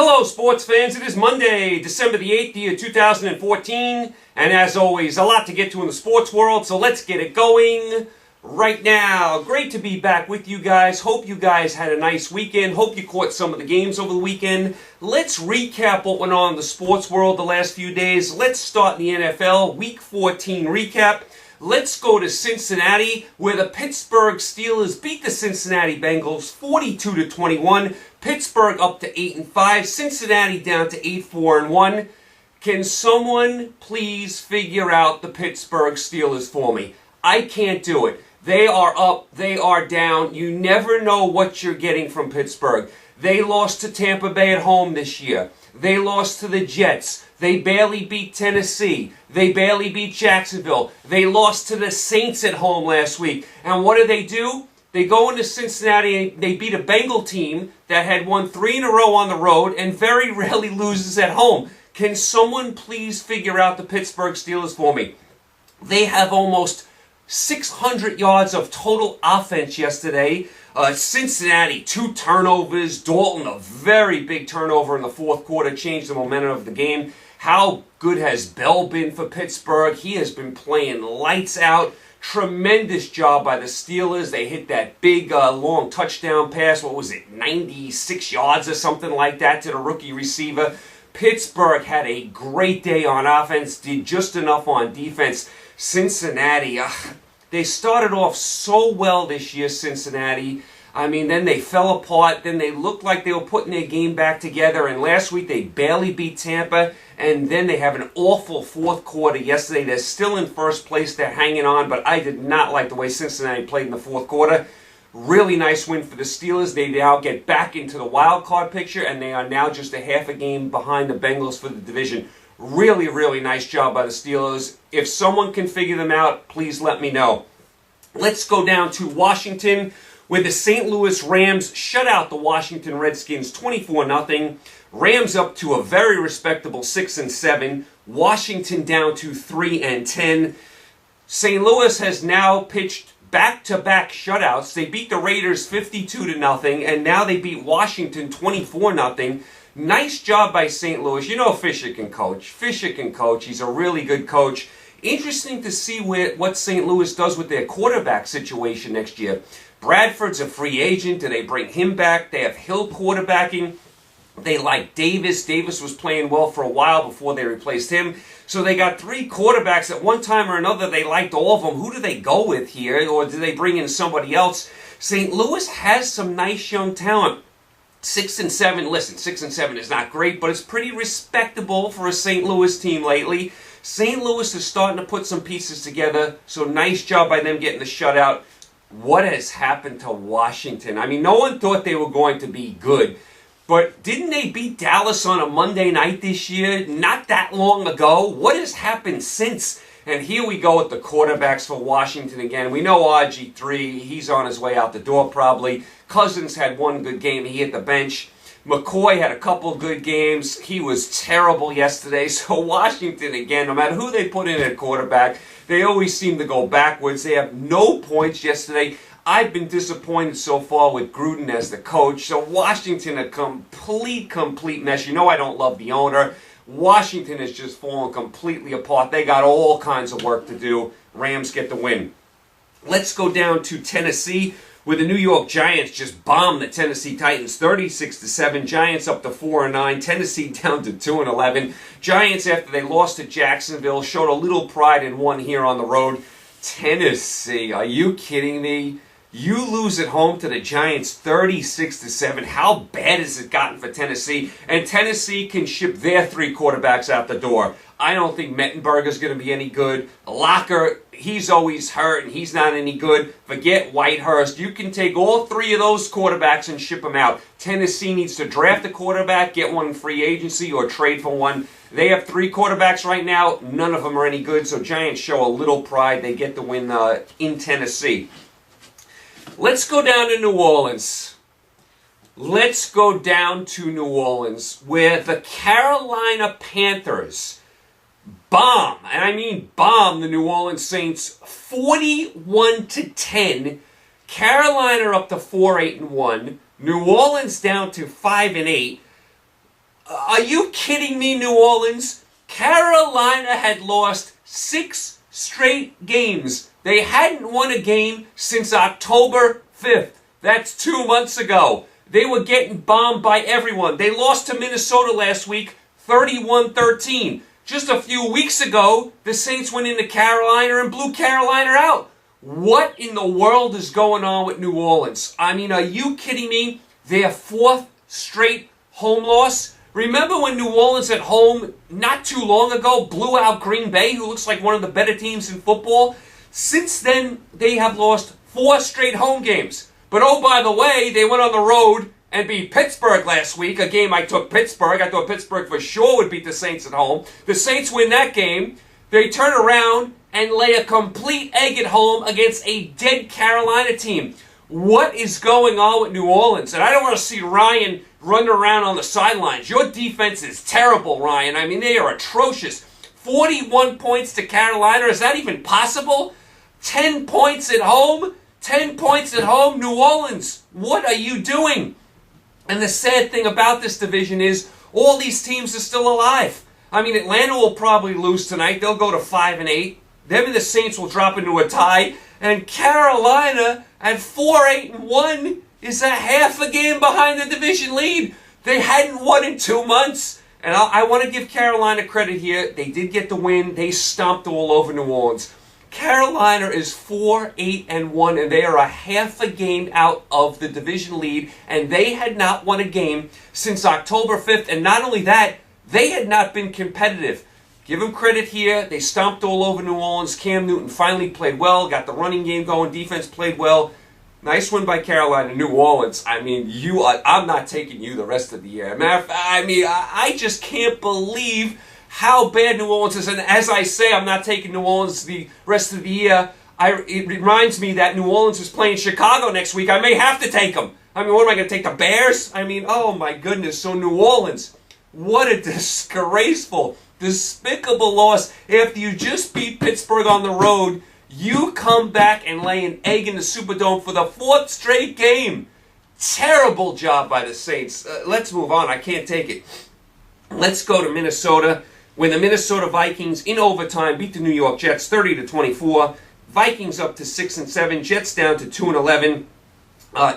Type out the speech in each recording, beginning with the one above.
Hello, sports fans. It is Monday, December the 8th, year 2014. And as always, a lot to get to in the sports world, so let's get it going right now. Great to be back with you guys. Hope you guys had a nice weekend. Hope you caught some of the games over the weekend. Let's recap what went on in the sports world the last few days. Let's start in the NFL, Week 14 recap. Let's go to Cincinnati, where the Pittsburgh Steelers beat the Cincinnati Bengals 42-21. Pittsburgh up to 8-5. Cincinnati down to 8-4-1. Can someone please figure out the Pittsburgh Steelers for me? I can't do it. They are up, they are down. You never know what you're getting from Pittsburgh. They lost to Tampa Bay at home this year. They lost to the Jets. They barely beat Tennessee. They barely beat Jacksonville. They lost to the Saints at home last week. And what do? They go into Cincinnati and they beat a Bengal team that had won 3 in a row on the road and very rarely loses at home. Can someone please figure out the Pittsburgh Steelers for me? They have almost 600 yards of total offense yesterday. Cincinnati, 2 turnovers. Dalton, a very big turnover in the fourth quarter, changed the momentum of the game. How good has Bell been for Pittsburgh? He has been playing lights out. Tremendous job by the Steelers. They hit that big, long touchdown pass. 96 yards or something like that to the rookie receiver. Pittsburgh had a great day on offense, did just enough on defense. Cincinnati, they started off so well this year, Cincinnati. Then they fell apart. Then they looked like they were putting their game back together. And last week they barely beat Tampa. And then they have an awful fourth quarter yesterday. They're still in first place. They're hanging on. But I did not like the way Cincinnati played in the fourth quarter. Really nice win for the Steelers. They now get back into the wild card picture. And they are now just a half a game behind the Bengals for the division. Really, really nice job by the Steelers. If someone can figure them out, please let me know. Let's go down to Washington, where the St. Louis Rams shut out the Washington Redskins 24-0. Rams up to a very respectable 6-7. Washington down to 3-10. St. Louis has now pitched back-to-back shutouts. They beat the Raiders 52-0, and now they beat Washington 24-0. Nice job by St. Louis. You know Fisher can coach. Fisher can coach. He's a really good coach. Interesting to see what St. Louis does with their quarterback situation next year. Bradford's a free agent. Do they bring him back? They have Hill quarterbacking. They like Davis. Davis was playing well for a while before they replaced him. So they got 3 quarterbacks. At one time or another, they liked all of them. Who do they go with here? Or do they bring in somebody else? St. Louis has some nice young talent. 6-7. Listen, 6-7 is not great, but it's pretty respectable for a St. Louis team lately. St. Louis is starting to put some pieces together, so nice job by them getting the shutout. What has happened to Washington? No one thought they were going to be good, but didn't they beat Dallas on a Monday night this year? Not that long ago. What has happened since? And here we go with the quarterbacks for Washington again. We know RG3, he's on his way out the door probably. Cousins had one good game, he hit the bench. McCoy had a couple good games. He was terrible yesterday. So Washington, again, no matter who they put in at quarterback, they always seem to go backwards. They have no points yesterday. I've been disappointed so far with Gruden as the coach. So Washington, a complete mess. You know I don't love the owner. Washington has just fallen completely apart. They got all kinds of work to do. Rams get the win. Let's go down to Tennessee, where the New York Giants just bombed the Tennessee Titans 36-7. Giants up to 4-9. Tennessee down to 2-11. Giants, after they lost to Jacksonville, showed a little pride and won here on the road. Tennessee, are you kidding me? You lose at home to the Giants 36-7. How bad has it gotten for Tennessee? And Tennessee can ship their 3 quarterbacks out the door. I don't think Mettenberger's going to be any good. Locker, he's always hurt and he's not any good. Forget Whitehurst. You can take all 3 of those quarterbacks and ship them out. Tennessee needs to draft a quarterback, get one in free agency, or trade for one. They have 3 quarterbacks right now. None of them are any good, so Giants show a little pride. They get the win in Tennessee. Let's go down to New Orleans. Let's go down to New Orleans, where the Carolina Panthers bomb, and I mean bomb, the New Orleans Saints 41-10. Carolina up to 4-8-1. New Orleans down to 5-8. Are you kidding me, New Orleans? Carolina had lost 6 straight games. They hadn't won a game since October 5th. That's 2 months ago. They were getting bombed by everyone. They lost to Minnesota last week, 31-13. Just a few weeks ago, the Saints went into Carolina and blew Carolina out. What in the world is going on with New Orleans? I mean, are you kidding me? Their 4th straight home loss. Remember when New Orleans at home, not too long ago, blew out Green Bay, who looks like one of the better teams in football? Since then, they have lost 4 straight home games. But oh, by the way, they went on the road and beat Pittsburgh last week, a game I took Pittsburgh. I thought Pittsburgh for sure would beat the Saints at home. The Saints win that game. They turn around and lay a complete egg at home against a dead Carolina team. What is going on with New Orleans? And I don't want to see Ryan run around on the sidelines. Your defense is terrible, Ryan. I mean, they are atrocious. 41 points to Carolina. Is that even possible? 10 points at home? 10 points at home? New Orleans, what are you doing? And the sad thing about this division is all these teams are still alive. I mean, Atlanta will probably lose tonight. They'll go to 5-8. Them and the Saints will drop into a tie. And Carolina at 4-8-1 is a half a game behind the division lead. They hadn't won in 2 months. And I want to give Carolina credit here. They did get the win. They stomped all over New Orleans. Carolina is 4-8-1, and they are a half a game out of the division lead, and they had not won a game since October 5th. And not only that, they had not been competitive. Give them credit here. They stomped all over New Orleans. Cam Newton finally played well, got the running game going, defense played well. Nice win by Carolina. New Orleans, I mean, I'm not taking you the rest of the year. I just can't believe how bad New Orleans is. And as I say, I'm not taking New Orleans the rest of the year. It reminds me that New Orleans is playing Chicago next week. I may have to take them. I mean, what am I going to take, the Bears? I mean, oh my goodness. So New Orleans, what a disgraceful, despicable loss. After you just beat Pittsburgh on the road, you come back and lay an egg in the Superdome for the 4th straight game. Terrible job by the Saints. Let's move on. I can't take it. Let's go to Minnesota, when the Minnesota Vikings in overtime beat the New York Jets 30-24. Vikings up to 6-7. Jets down to 2-11.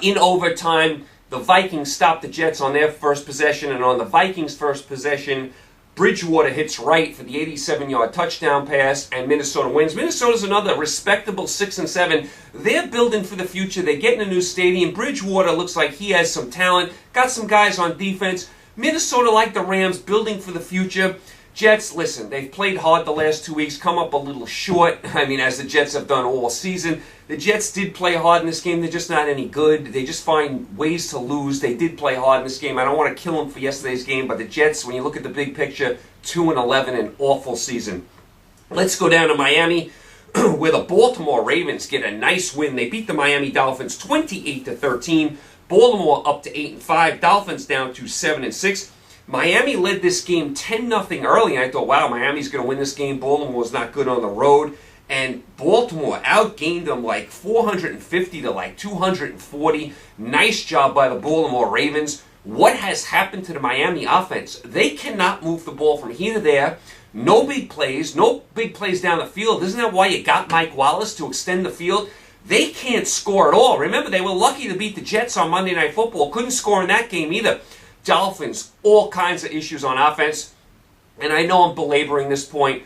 In overtime, the Vikings stopped the Jets on their first possession, and on the Vikings' first possession, Bridgewater hits right for the 87-yard touchdown pass, and Minnesota wins. Minnesota's another respectable 6-7. They're building for the future. They're getting a new stadium. Bridgewater looks like he has some talent. Got some guys on defense. Minnesota, like the Rams, building for the future. Jets, listen, they've played hard the last 2 weeks, come up a little short. I mean, as the Jets have done all season. The Jets did play hard in this game. They're just not any good. They just find ways to lose. They did play hard in this game. I don't want to kill them for yesterday's game, but the Jets, when you look at the big picture, 2-11, an awful season. Let's go down to Miami, where the Baltimore Ravens get a nice win. They beat the Miami Dolphins 28-13. Baltimore up to 8-5. Dolphins down to 7-6. Miami led this game 10-0 early. I thought, wow, Miami's going to win this game. Baltimore was not good on the road. And Baltimore outgained them like 450 to like 240. Nice job by the Baltimore Ravens. What has happened to the Miami offense? They cannot move the ball from here to there. No big plays down the field. Isn't that why you got Mike Wallace to extend the field? They can't score at all. Remember, they were lucky to beat the Jets on Monday Night Football. Couldn't score in that game either. Dolphins, all kinds of issues on offense. And I know I'm belaboring this point.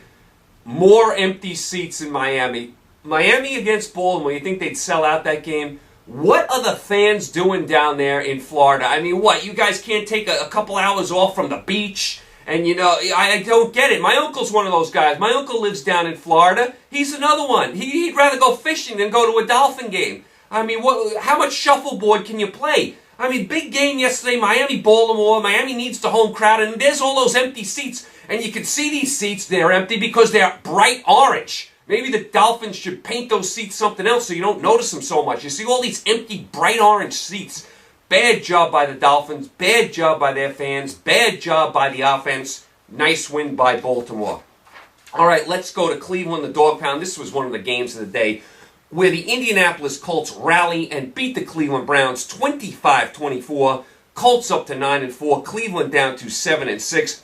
More empty seats in Miami. Miami against Baltimore, you think they'd sell out that game? What are the fans doing down there in Florida? I mean, what? You guys can't take a couple hours off from the beach? And, you know, I don't get it. My uncle's one of those guys. My uncle lives down in Florida. He's another one. He'd rather go fishing than go to a Dolphin game. I mean, how much shuffleboard can you play? I mean, big game yesterday, Miami-Baltimore. Miami needs the home crowd, and there's all those empty seats. And you can see these seats, they're empty because they're bright orange. Maybe the Dolphins should paint those seats something else so you don't notice them so much. You see all these empty, bright orange seats. Bad job by the Dolphins. Bad job by their fans. Bad job by the offense. Nice win by Baltimore. All right, let's go to Cleveland, the Dog Pound. This was one of the games of the day where the Indianapolis Colts rally and beat the Cleveland Browns 25-24. Colts up to 9-4. Cleveland down to 7-6.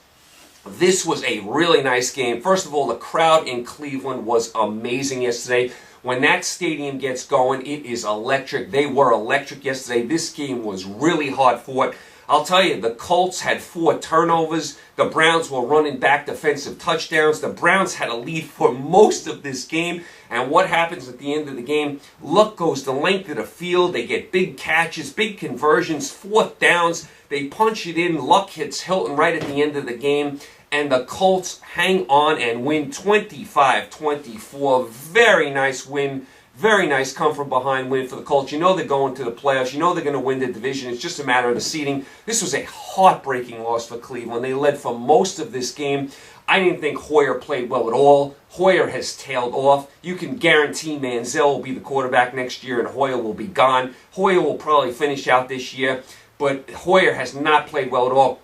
This was a really nice game. First of all, the crowd in Cleveland was amazing yesterday. When that stadium gets going, it is electric. They were electric yesterday. This game was really hard fought. I'll tell you, the Colts had 4 turnovers. The Browns were running back defensive touchdowns. The Browns had a lead for most of this game. And what happens at the end of the game? Luck goes the length of the field. They get big catches, big conversions, 4th downs. They punch it in. Luck hits Hilton right at the end of the game. And the Colts hang on and win 25-24. Very nice win. Very nice come from behind win for the Colts. You know they're going to the playoffs. You know they're going to win the division. It's just a matter of the seeding. This was a heartbreaking loss for Cleveland. They led for most of this game. I didn't think Hoyer played well at all. Hoyer has tailed off. You can guarantee Manziel will be the quarterback next year and Hoyer will be gone. Hoyer will probably finish out this year, but Hoyer has not played well at all.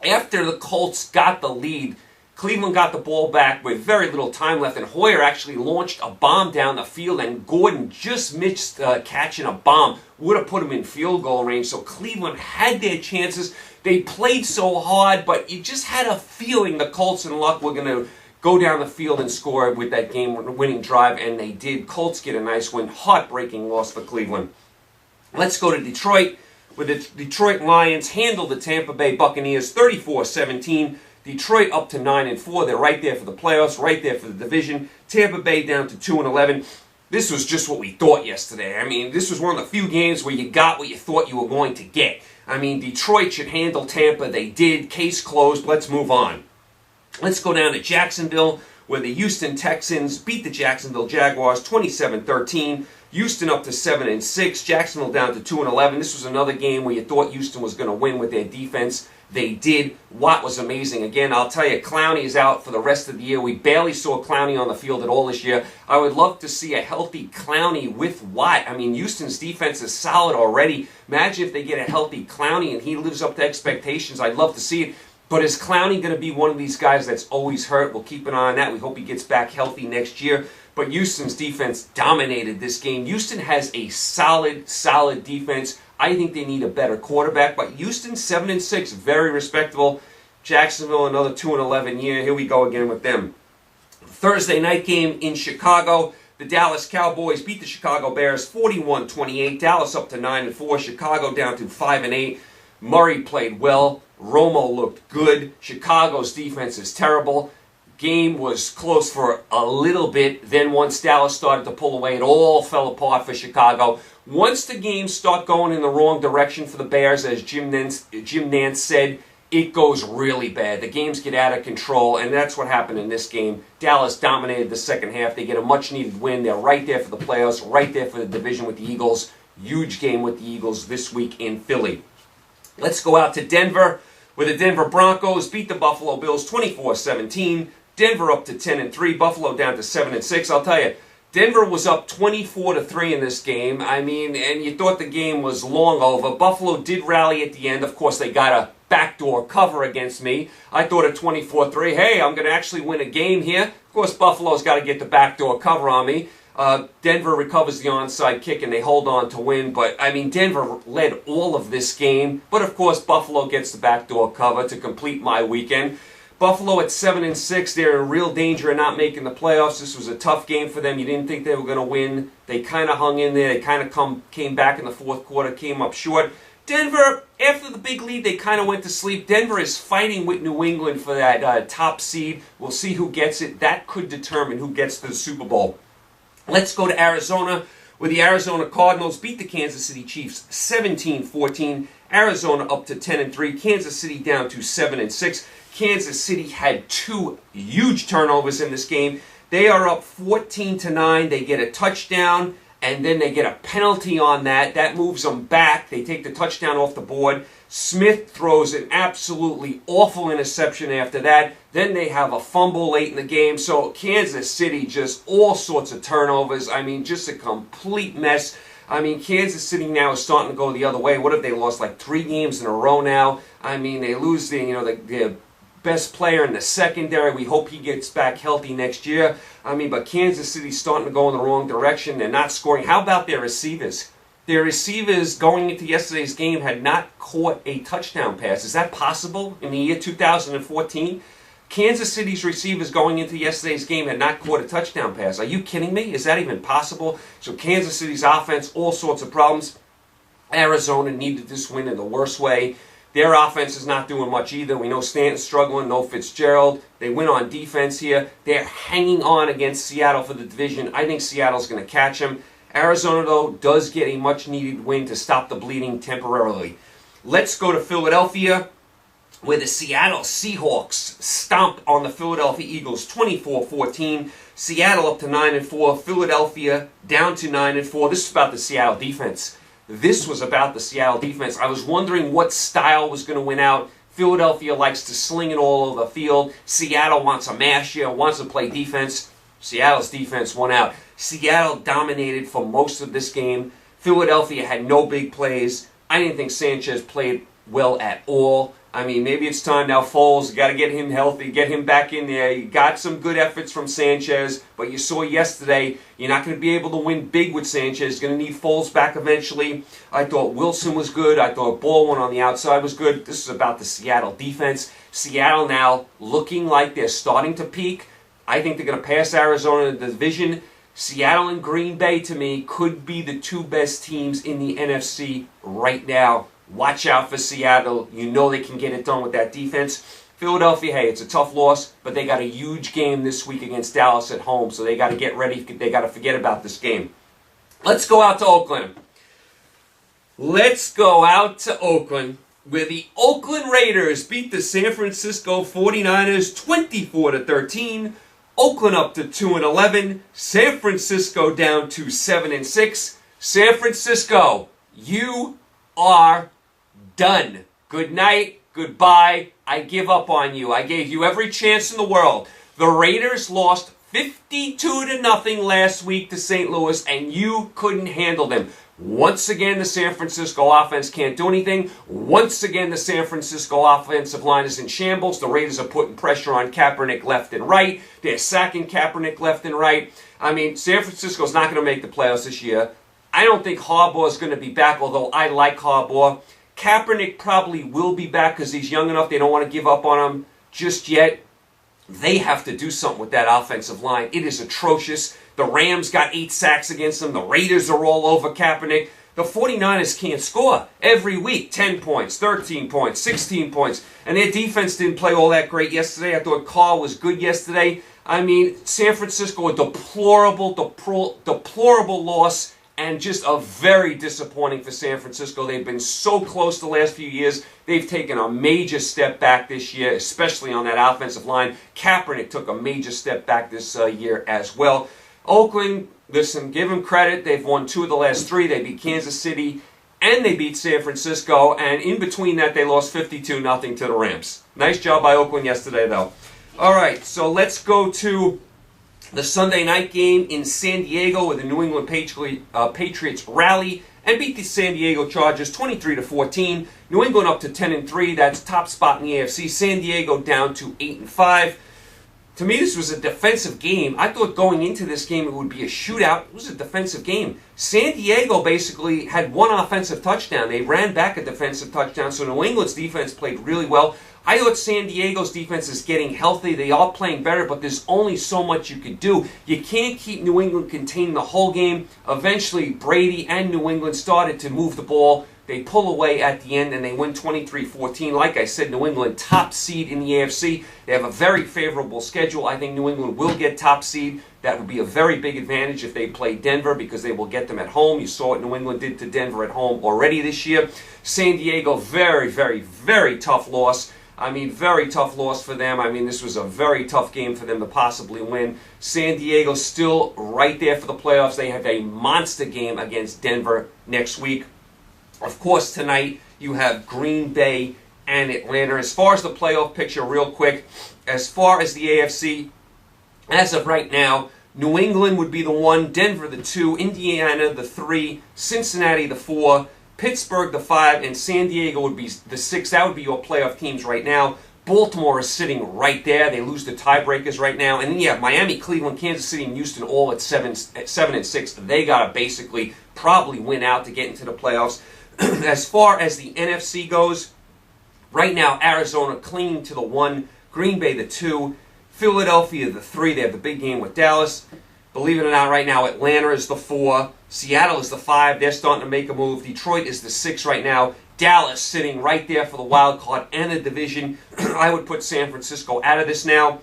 After the Colts got the lead, Cleveland got the ball back with very little time left, and Hoyer actually launched a bomb down the field, and Gordon just missed catching a bomb. Would have put him in field goal range, so Cleveland had their chances. They played so hard, but you just had a feeling the Colts and Luck were going to go down the field and score with that game-winning drive, and they did. Colts get a nice win. Heartbreaking loss for Cleveland. Let's go to Detroit, where the Detroit Lions handled the Tampa Bay Buccaneers 34-17. Detroit up to 9-4. They're right there for the playoffs, right there for the division. Tampa Bay down to 2-11. This was just what we thought yesterday. I mean, this was one of the few games where you got what you thought you were going to get. I mean, Detroit should handle Tampa. They did. Case closed. Let's move on. Let's go down to Jacksonville, where the Houston Texans beat the Jacksonville Jaguars 27-13. Houston up to 7-6. Jacksonville down to 2-11. This was another game where you thought Houston was going to win with their defense. They did. Watt was amazing. Again, I'll tell you, Clowney is out for the rest of the year. We barely saw Clowney on the field at all this year. I would love to see a healthy Clowney with Watt. I mean, Houston's defense is solid already. Imagine if they get a healthy Clowney and he lives up to expectations. I'd love to see it. But is Clowney going to be one of these guys that's always hurt? We'll keep an eye on that. We hope he gets back healthy next year. But Houston's defense dominated this game. Houston has a solid defense. I think they need a better quarterback. But Houston 7-6, very respectable. Jacksonville another 2-11 year. Here we go again with them. Thursday night game in Chicago. The Dallas Cowboys beat the Chicago Bears 41-28. Dallas up to 9-4. Chicago down to 5-8. Murray played well. Romo looked good. Chicago's defense is terrible. Game was close for a little bit. Then once Dallas started to pull away, it all fell apart for Chicago. Once the games start going in the wrong direction for the Bears, as Jim Nantz said, it goes really bad. The games get out of control, and that's what happened in this game. Dallas dominated the second half. They get a much-needed win. They're right there for the playoffs, right there for the division with the Eagles. Huge game with the Eagles this week in Philly. Let's go out to Denver, where the Denver Broncos beat the Buffalo Bills 24-17. Denver up to 10-3. Buffalo down to 7-6. I'll tell you, Denver was up 24-3 in this game. I mean, and you thought the game was long over. Buffalo did rally at the end. Of course, they got a backdoor cover against me. I thought at 24-3, hey, I'm going to actually win a game here. Of course, Buffalo's got to get the backdoor cover on me. Denver recovers the onside kick and they hold on to win. But, I mean, Denver led all of this game. But, of course, Buffalo gets the backdoor cover to complete my weekend. Buffalo at 7-6, they're in real danger of not making the playoffs. This was a tough game for them. You didn't think they were going to win. They kind of hung in there. They kind of came back in the fourth quarter, came up short. Denver, after the big lead, they kind of went to sleep. Denver is fighting with New England for that top seed. We'll see who gets it. That could determine who gets to the Super Bowl. Let's go to Arizona, where the Arizona Cardinals beat the Kansas City Chiefs 17-14. Arizona up to 10-3. Kansas City down to 7-6. Kansas City had 2 huge turnovers in this game. They are up 14-9. They get a touchdown, and then they get a penalty on that. That moves them back. They take the touchdown off the board. Smith throws an absolutely awful interception after that. Then they have a fumble late in the game. So Kansas City, just all sorts of turnovers. I mean, just a complete mess. I mean, Kansas City now is starting to go the other way. What have they lost? Like 3 games in a row now. I mean, they lose the best player in the secondary. We hope he gets back healthy next year. I mean, but Kansas City's starting to go in the wrong direction. They're not scoring. How about their receivers? their receivers going into yesterday's game had not caught a touchdown pass. Is that possible in the year 2014? Kansas City's receivers going into yesterday's game had not caught a touchdown pass. Are you kidding me? Is that even possible? So Kansas City's offense, all sorts of problems. Arizona needed this win in the worst way. Their offense is not doing much either. We know Stanton's struggling, no Fitzgerald. They win on defense here. They're hanging on against Seattle for the division. I think Seattle's going to catch them. Arizona, though, does get a much-needed win to stop the bleeding temporarily. Let's go to Philadelphia, where the Seattle Seahawks stomp on the Philadelphia Eagles 24-14. Seattle up to 9-4. Philadelphia down to 9-4. This is about the Seattle defense. This was about the Seattle defense. I was wondering what style was going to win out. Philadelphia likes to sling it all over the field. Seattle wants a mash here, wants to play defense. Seattle's defense won out. Seattle dominated for most of this game. Philadelphia had no big plays. I didn't think Sanchez played well at all. I mean, maybe it's time now. Foles, you got to get him healthy, get him back in there. You got some good efforts from Sanchez, but you saw yesterday you're not going to be able to win big with Sanchez. You're going to need Foles back eventually. I thought Wilson was good. I thought Baldwin on the outside was good. This is about the Seattle defense. Seattle now looking like they're starting to peak. I think they're going to pass Arizona in the division. Seattle and Green Bay, to me, could be the two best teams in the NFC right now. Watch out for Seattle. You know they can get it done with that defense. Philadelphia, hey, it's a tough loss, but they got a huge game this week against Dallas at home, so they got to get ready. They got to forget about this game. Let's go out to Oakland. Let's go out to Oakland, where the Oakland Raiders beat the San Francisco 49ers 24-13. Oakland up to 2-11. San Francisco down to 7-6. San Francisco, you are done. Good night. Goodbye. I give up on you. I gave you every chance in the world. The Raiders lost 52-0 last week to St. Louis, and you couldn't handle them. Once again, the San Francisco offense can't do anything. Once again, the San Francisco offensive line is in shambles. The Raiders are putting pressure on Kaepernick left and right. They're sacking Kaepernick left and right. I mean, San Francisco's not going to make the playoffs this year. I don't think Harbaugh is going to be back, although I like Harbaugh. Kaepernick probably will be back because he's young enough. They don't want to give up on him just yet. They have to do something with that offensive line. It is atrocious. The Rams got 8 sacks against them. The Raiders are all over Kaepernick. The 49ers can't score every week. 10 points, 13 points, 16 points. And their defense didn't play all that great yesterday. I thought Carr was good yesterday. I mean, San Francisco, a deplorable loss. And just a very disappointing for San Francisco. They've been so close the last few years. They've taken a major step back this year, especially on that offensive line. Kaepernick took a major step back this year as well. Oakland, listen, give them credit. They've won 2 of the last 3. They beat Kansas City and they beat San Francisco. And in between that, they lost 52-0 to the Rams. Nice job by Oakland yesterday, though. All right, so let's go to the Sunday night game in San Diego, where the New England Patriots rally and beat the San Diego Chargers 23-14. New England up to 10-3. That's top spot in the AFC. San Diego down to 8-5. To me, this was a defensive game. I thought going into this game it would be a shootout. It was a defensive game. San Diego basically had 1 offensive touchdown. They ran back a defensive touchdown, so New England's defense played really well. I thought San Diego's defense is getting healthy. They are playing better, but there's only so much you could do. You can't keep New England contained the whole game. Eventually, Brady and New England started to move the ball. They pull away at the end, and they win 23-14. Like I said, New England top seed in the AFC. They have a very favorable schedule. I think New England will get top seed. That would be a very big advantage if they play Denver because they will get them at home. You saw what New England did to Denver at home already this year. San Diego, very, very, very tough loss. I mean, very tough loss for them. I mean, this was a very tough game for them to possibly win. San Diego still right there for the playoffs. They have a monster game against Denver next week. Of course, tonight you have Green Bay and Atlanta. As far as the playoff picture, real quick, as far as the AFC, as of right now, New England would be the 1, Denver the 2, Indiana the 3, Cincinnati the 4, Pittsburgh the 5, and San Diego would be the 6. That would be your playoff teams right now. Baltimore is sitting right there. They lose the tiebreakers right now. And then you have Miami, Cleveland, Kansas City, and Houston all at 7 and 6. They got to basically probably win out to get into the playoffs. As far as the NFC goes, right now Arizona clinging to the 1, Green Bay the 2, Philadelphia the 3. They have the big game with Dallas. Believe it or not, right now Atlanta is the 4, Seattle is the 5. They're starting to make a move. Detroit is the 6 right now. Dallas sitting right there for the wild card and the division. I would put San Francisco out of this now.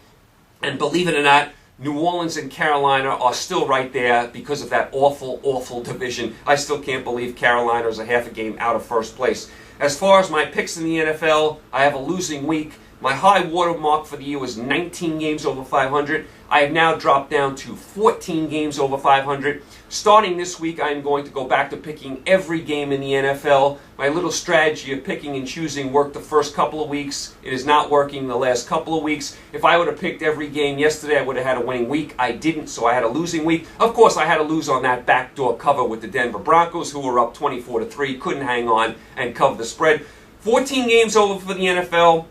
And believe it or not, New Orleans and Carolina are still right there because of that awful, awful division. I still can't believe Carolina is a half a game out of first place. As far as my picks in the NFL, I have a losing week. My high water mark for the year was 19 games over 500. I have now dropped down to 14 games over 500. Starting this week, I am going to go back to picking every game in the NFL. My little strategy of picking and choosing worked the first couple of weeks. It is not working the last couple of weeks. If I would have picked every game yesterday, I would have had a winning week. I didn't, so I had a losing week. Of course, I had to lose on that backdoor cover with the Denver Broncos, who were up 24-3, couldn't hang on and cover the spread. 14 games over for the NFL.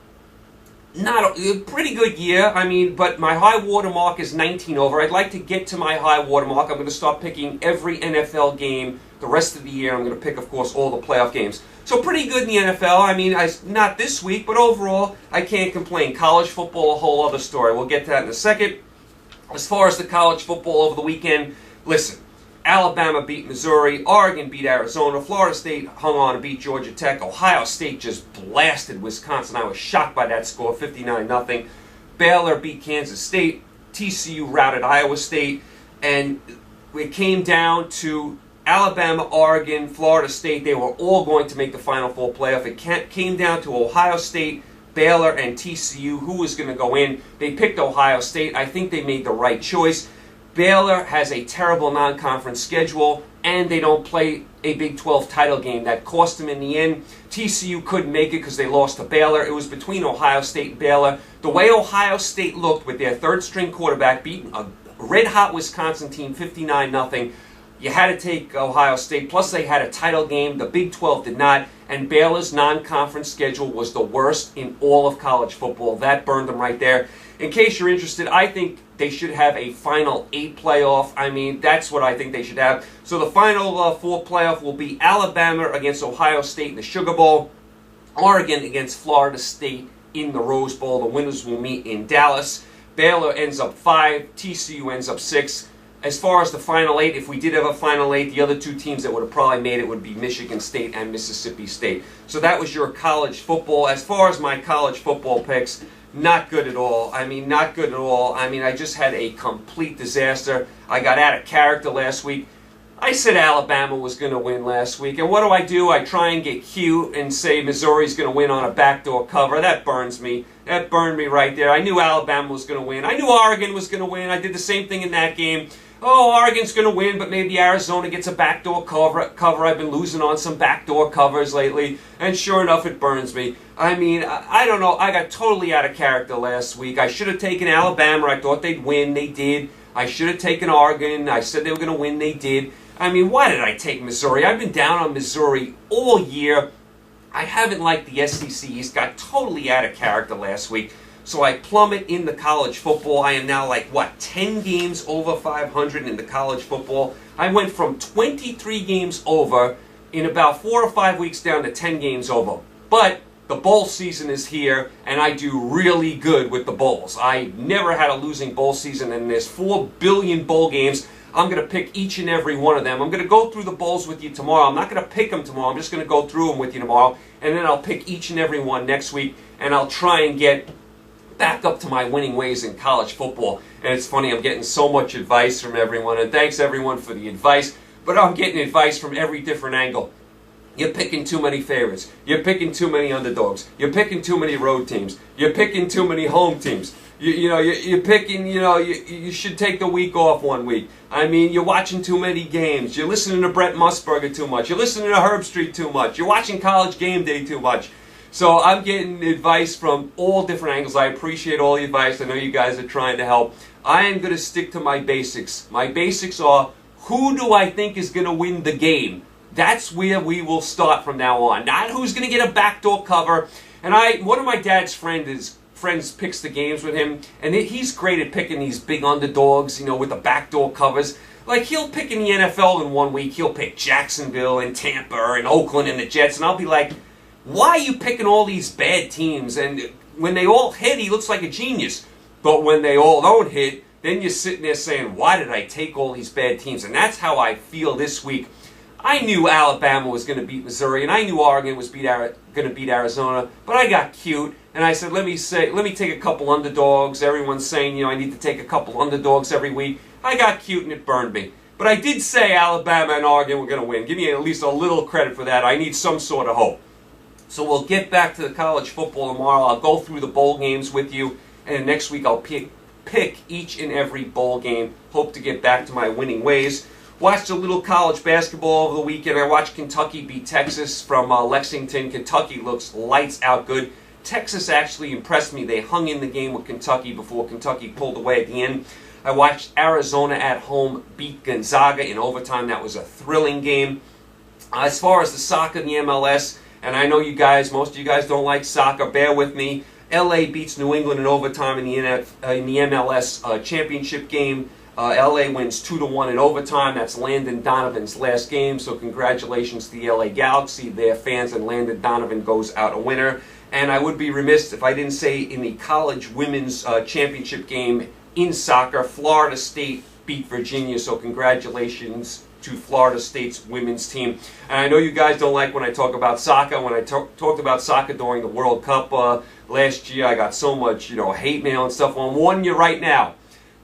Not a pretty good year, but my high water mark is 19 over. I'd like to get to my high water mark. I'm going to start picking every NFL game the rest of the year. I'm going to pick, of course, all the playoff games. So pretty good in the NFL. Not this week, but overall, I can't complain. College football, a whole other story. We'll get to that in a second. As far as the college football over the weekend, listen. Alabama beat Missouri, Oregon beat Arizona, Florida State hung on to beat Georgia Tech, Ohio State just blasted Wisconsin. I was shocked by that score, 59-0. Baylor beat Kansas State, TCU routed Iowa State, and it came down to Alabama, Oregon, Florida State. They were all going to make the Final Four playoff. It came down to Ohio State, Baylor, and TCU. Who was going to go in? They picked Ohio State. I think they made the right choice. Baylor has a terrible non-conference schedule, and they don't play a Big 12 title game. That cost them in the end. TCU couldn't make it because they lost to Baylor. It was between Ohio State and Baylor. The way Ohio State looked with their third-string quarterback beating a red-hot Wisconsin team 59-0, you had to take Ohio State. Plus, they had a title game. The Big 12 did not. And Baylor's non-conference schedule was the worst in all of college football. That burned them right there. In case you're interested, I think they should have a Final 8 playoff. That's what I think they should have. So the Final 4 playoff will be Alabama against Ohio State in the Sugar Bowl, Oregon against Florida State in the Rose Bowl. The winners will meet in Dallas. Baylor ends up 5, TCU ends up 6. As far as the Final 8, if we did have a Final 8, the other two teams that would have probably made it would be Michigan State and Mississippi State. So that was your college football. As far as my college football picks, not good at all. Not good at all. I just had a complete disaster. I got out of character last week. I said Alabama was going to win last week. And what do? I try and get cute and say Missouri's going to win on a backdoor cover. That burns me. That burned me right there. I knew Alabama was going to win. I knew Oregon was going to win. I did the same thing in that game. Oh, Oregon's going to win, but maybe Arizona gets a backdoor cover. I've been losing on some backdoor covers lately, and sure enough, it burns me. I don't know. I got totally out of character last week. I should have taken Alabama. I thought they'd win. They did. I should have taken Oregon. I said they were going to win. They did. Why did I take Missouri? I've been down on Missouri all year. I haven't liked the SEC East. Got totally out of character last week. So I plummet in the college football. I am now 10 games over 500 in the college football. I went from 23 games over in about 4 or 5 weeks down to 10 games over. But the bowl season is here, and I do really good with the bowls. I never had a losing bowl season, and there's 4 billion bowl games. I'm going to pick each and every one of them. I'm going to go through the bowls with you tomorrow. I'm not going to pick them tomorrow. I'm just going to go through them with you tomorrow, and then I'll pick each and every one next week, and I'll try and get back up to my winning ways in college football. And it's funny, I'm getting so much advice from everyone, and thanks everyone for the advice, but I'm getting advice from every different angle. You're picking too many favorites. You're picking too many underdogs. You're picking too many road teams. You're picking too many home teams. You're picking, you should take the week off one week. You're watching too many games. You're listening to Brett Musburger too much. You're listening to Herb Street too much. You're watching College Game Day too much. So I'm getting advice from all different angles. I appreciate all the advice. I know you guys are trying to help. I am going to stick to my basics. My basics are, who do I think is going to win the game? That's where we will start from now on. Not who's going to get a backdoor cover. And one of my dad's friends picks the games with him, and he's great at picking these big underdogs, with the backdoor covers. Like, he'll pick in the NFL in 1 week, he'll pick Jacksonville and Tampa and Oakland and the Jets, and I'll be like, why are you picking all these bad teams? And when they all hit, he looks like a genius. But when they all don't hit, then you're sitting there saying, why did I take all these bad teams? And that's how I feel this week. I knew Alabama was going to beat Missouri, and I knew Oregon was going to beat Arizona, but I got cute, and I said, let me take a couple underdogs. Everyone's saying, I need to take a couple underdogs every week. I got cute, and it burned me. But I did say Alabama and Oregon were going to win. Give me at least a little credit for that. I need some sort of hope. So we'll get back to the college football tomorrow. I'll go through the bowl games with you, and next week I'll pick each and every bowl game. Hope to get back to my winning ways. Watched a little college basketball over the weekend. I watched Kentucky beat Texas from Lexington. Kentucky looks lights out good. Texas actually impressed me. They hung in the game with Kentucky before Kentucky pulled away at the end. I watched Arizona at home beat Gonzaga in overtime. That was a thrilling game. As far as the soccer in the MLS, and I know most of you guys don't like soccer, bear with me. LA beats New England in overtime in the MLS championship game. LA wins 2-1 in overtime. That's Landon Donovan's last game, so congratulations to the LA Galaxy, their fans, and Landon Donovan goes out a winner. And I would be remiss if I didn't say in the college women's championship game in soccer, Florida State beat Virginia, so congratulations to Florida State's women's team. And I know you guys don't like when I talk about soccer. When I talked about soccer during the World Cup last year, I got so much hate mail and stuff. Well, I'm warning you right now.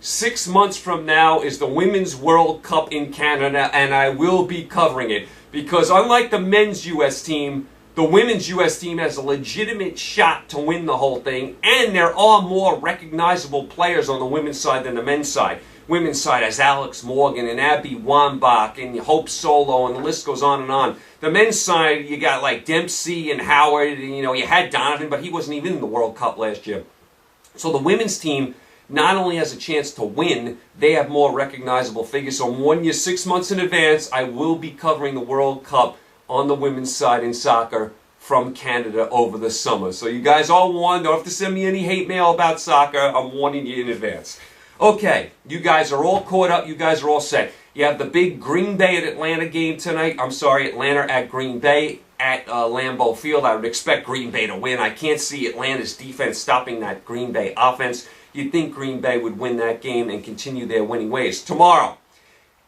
6 months from now is the Women's World Cup in Canada, and I will be covering it. Because unlike the men's U.S. team, the women's U.S. team has a legitimate shot to win the whole thing, and there are more recognizable players on the women's side than the men's side. Women's side has Alex Morgan and Abby Wambach and Hope Solo, and the list goes on and on. The men's side, you got like Dempsey and Howard, and you had Donovan, but he wasn't even in the World Cup last year. So the women's team not only has a chance to win, they have more recognizable figures. So I'm warning you 6 months in advance, I will be covering the World Cup on the women's side in soccer from Canada over the summer. So you guys all warned. Don't have to send me any hate mail about soccer. I'm warning you in advance. Okay, you guys are all caught up. You guys are all set. You have the big Green Bay at Atlanta game tonight. I'm sorry, Atlanta at Green Bay at Lambeau Field. I would expect Green Bay to win. I can't see Atlanta's defense stopping that Green Bay offense. You'd think Green Bay would win that game and continue their winning ways. Tomorrow,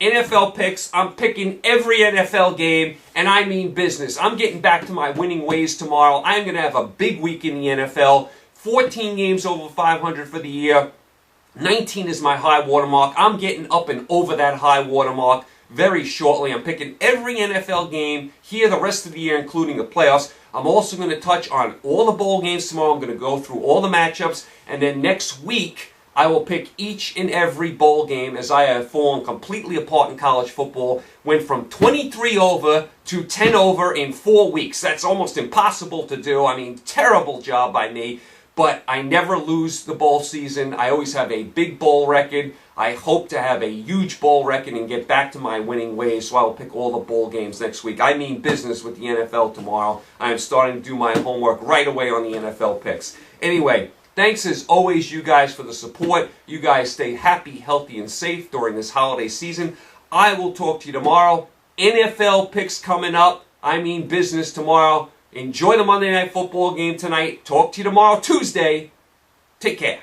NFL picks. I'm picking every NFL game, and I mean business. I'm getting back to my winning ways tomorrow. I'm going to have a big week in the NFL. 14 games over 500 for the year. 19 is my high watermark. I'm getting up and over that high watermark very shortly. I'm picking every NFL game here the rest of the year, including the playoffs. I'm also going to touch on all the bowl games tomorrow. I'm going to go through all the matchups, and then next week I will pick each and every bowl game as I have fallen completely apart in college football. Went from 23 over to 10 over in 4 weeks. That's almost impossible to do. I mean, terrible job by me. But I never lose the bowl season. I always have a big bowl record. I hope to have a huge bowl record and get back to my winning ways, so I will pick all the bowl games next week. I mean business with the NFL tomorrow. I am starting to do my homework right away on the NFL picks. Anyway, thanks as always, you guys, for the support. You guys stay happy, healthy, and safe during this holiday season. I will talk to you tomorrow. NFL picks coming up. I mean business tomorrow. Enjoy the Monday Night Football game tonight. Talk to you tomorrow, Tuesday. Take care.